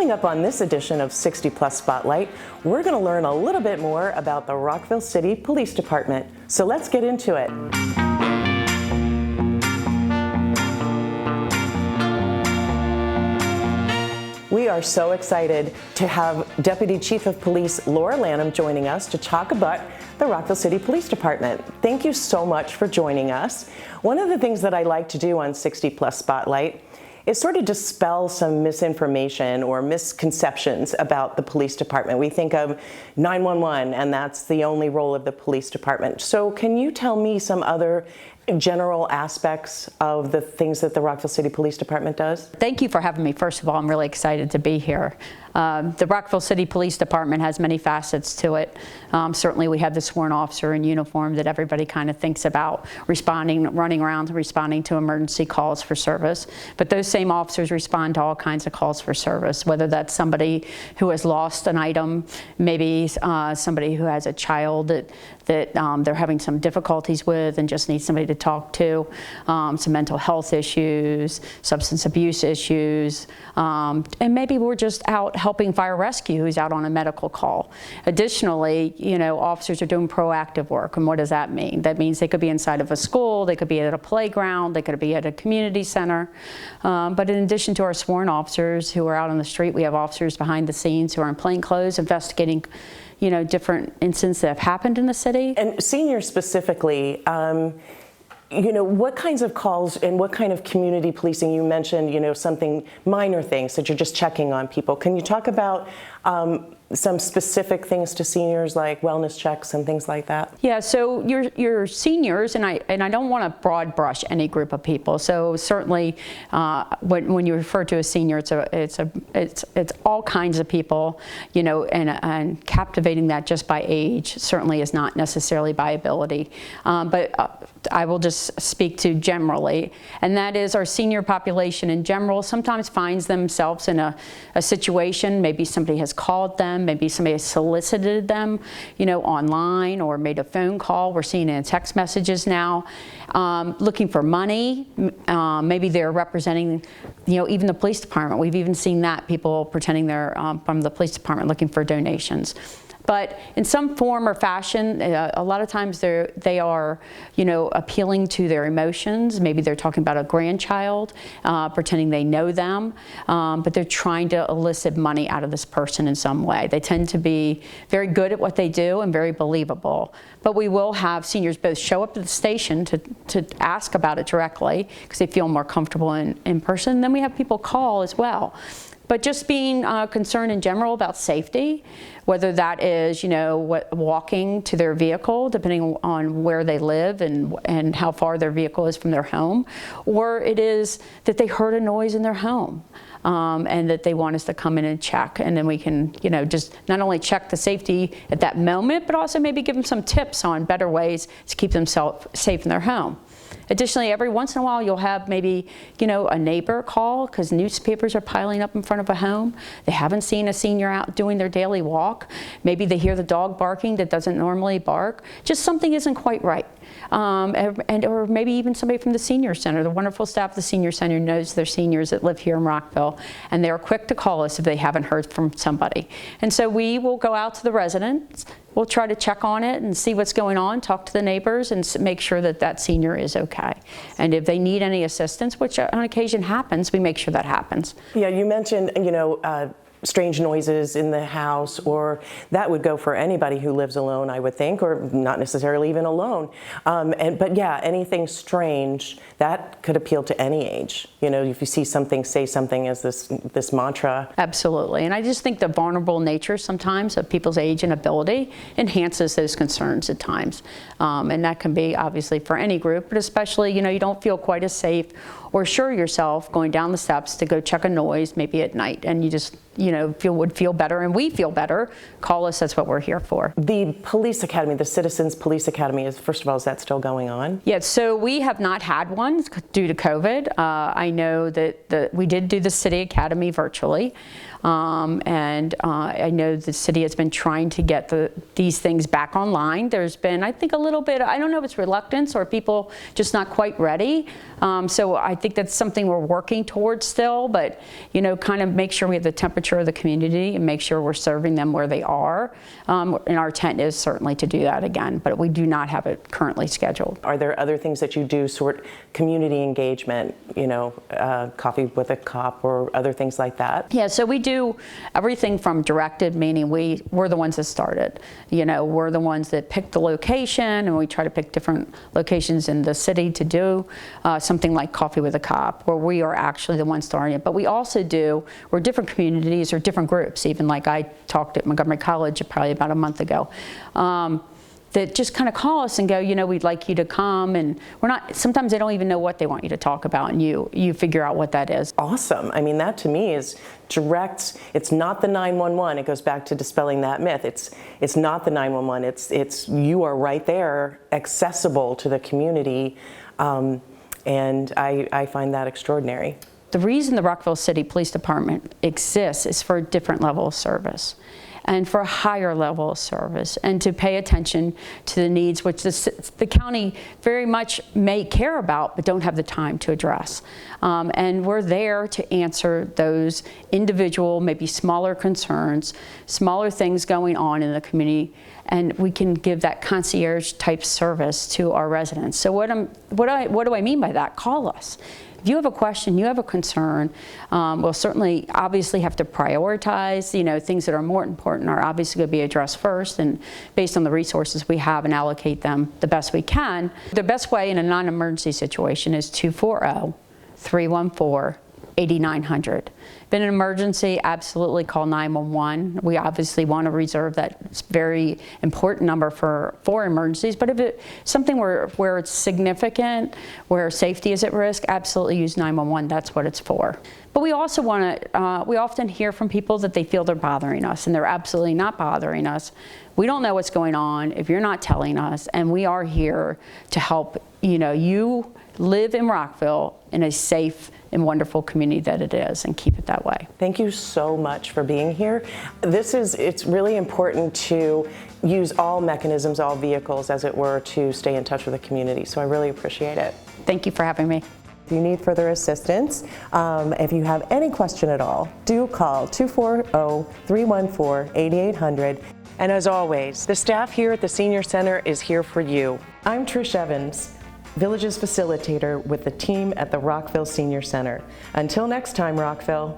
Coming up on this edition of 60 Plus Spotlight, we're going to learn a little bit more about the Rockville City Police Department. So let's get into it. We are so excited to have Deputy Chief of Police Laura Lanham joining us to talk about the Rockville City Police Department. Thank you so much for joining us. One of the things that I like to do on 60 Plus Spotlight is sort of dispel some misinformation or misconceptions about the police department. We think of 911 and that's the only role of the police department. So can you tell me some other general aspects of the things that the Rockville City Police Department does? Thank you for having me. First of all, I'm really excited to be here. The Rockville City Police Department has many facets to it. Certainly we have the sworn officer in uniform that everybody kind of thinks about running around and responding to emergency calls for service. But those same officers respond to all kinds of calls for service, whether that's somebody who has lost an item, maybe somebody who has a child that they're having some difficulties with and just need somebody to talk to, some mental health issues, substance abuse issues, and maybe we're just out helping fire rescue who's out on a medical call. Additionally, officers are doing proactive work, and what does that mean? That means they could be inside of a school, they could be at a playground, they could be at a community center. But in addition to our sworn officers who are out on the street, we have officers behind the scenes who are in plain clothes investigating different incidents that have happened in the city. And seniors specifically, what kinds of calls and what kind of community policing? You mentioned, something minor things that you're just checking on people. Can you talk about some specific things to seniors like wellness checks and things like that? Yeah, so your seniors, and I don't want to broad brush any group of people. So certainly, when you refer to a senior, it's all kinds of people, and captivating that just by age certainly is not necessarily by ability. But I will just speak to generally, and that is our senior population in general sometimes finds themselves in a situation. Maybe somebody has called them. Maybe somebody has solicited them, online or made a phone call. We're seeing it in text messages now, looking for money. Maybe they're representing, even the police department. We've even seen that, people pretending they're from the police department looking for donations. But in some form or fashion, a lot of times they are, appealing to their emotions. Maybe they're talking about a grandchild, pretending they know them, but they're trying to elicit money out of this person in some way. They tend to be very good at what they do and very believable. But we will have seniors both show up at the station to ask about it directly because they feel more comfortable in person. Then we have people call as well. But just being concerned in general about safety, whether that is, walking to their vehicle, depending on where they live and how far their vehicle is from their home, or it is that they heard a noise in their home and that they want us to come in and check. And then we can, just not only check the safety at that moment, but also maybe give them some tips on better ways to keep themselves safe in their home. Additionally, every once in a while you'll have maybe, a neighbor call because newspapers are piling up in front of a home. They haven't seen a senior out doing their daily walk. Maybe they hear the dog barking that doesn't normally bark. Just something isn't quite right. Or maybe even somebody from the senior center. The wonderful staff of the senior center knows their seniors that live here in Rockville, and they're quick to call us if they haven't heard from somebody. And so we will go out to the residents. We'll try to check on it and see what's going on, talk to the neighbors, and make sure that senior is okay. And if they need any assistance, which on occasion happens, we make sure that happens. Yeah, you mentioned, strange noises in the house, or that would go for anybody who lives alone, I would think, or not necessarily even alone. But yeah, anything strange, that could appeal to any age. If you see something, say something as this mantra. Absolutely, and I just think the vulnerable nature sometimes of people's age and ability enhances those concerns at times. And that can be obviously for any group, but especially, you don't feel quite as safe or sure yourself going down the steps to go check a noise maybe at night, and you just would feel better, and we feel better. Call us, that's what we're here for. The police academy, the Citizens Police Academy, first of all, is that still going on? Yeah, so we have not had one due to COVID. I know that we did do the City Academy virtually. And I know the city has been trying to get these things back online. There's been, I think, a little bit, I don't know if it's reluctance or people just not quite ready. So I think think that's something we're working towards still, but kind of make sure we have the temperature of the community and make sure we're serving them where they are. And our intent is certainly to do that again, but we do not have it currently scheduled. Are there other things that you do, community engagement, coffee with a cop or other things like that? Yeah, so we do everything from directed, meaning we're the ones that started. We're the ones that pick the location, and we try to pick different locations in the city to do something like coffee with a cop, where we are actually the ones starting it. But we also we're different communities or different groups, even like I talked at Montgomery College probably about a month ago. That just kind of call us and go, we'd like you to come, and sometimes they don't even know what they want you to talk about, and you figure out what that is. Awesome. I mean, that to me is direct. It's not the 911. It goes back to dispelling that myth. It's not the 911. It's you are right there, accessible to the community, and I find that extraordinary. The reason the Rockville City Police Department exists is for a different level of service, and for a higher level of service, and to pay attention to the needs which the county very much may care about but don't have the time to address. And we're there to answer those individual, maybe smaller concerns, smaller things going on in the community, and we can give that concierge type service to our residents. So what do I mean by that? Call us. If you have a question, you have a concern, we'll certainly obviously have to prioritize. Things that are more important are obviously going to be addressed first, and based on the resources we have, and allocate them the best we can. The best way in a non-emergency situation is 240-314-8900. Been an emergency, absolutely call 911. We obviously want to reserve that very important number for emergencies, but if it's something where it's significant, where safety is at risk, absolutely use 911. That's what it's for. But we also we often hear from people that they feel they're bothering us, and they're absolutely not bothering us. We don't know what's going on if you're not telling us, and we are here to help you live in Rockville in a safe and wonderful community that it is, and keep it that way. Thank you so much for being here. It's really important to use all mechanisms, all vehicles, as it were, to stay in touch with the community. So I really appreciate it. Thank you for having me. If you need further assistance, if you have any question at all, do call 240-314-8800. And as always, the staff here at the Senior Center is here for you. I'm Trish Evans, Villages Facilitator with the team at the Rockville Senior Center. Until next time, Rockville.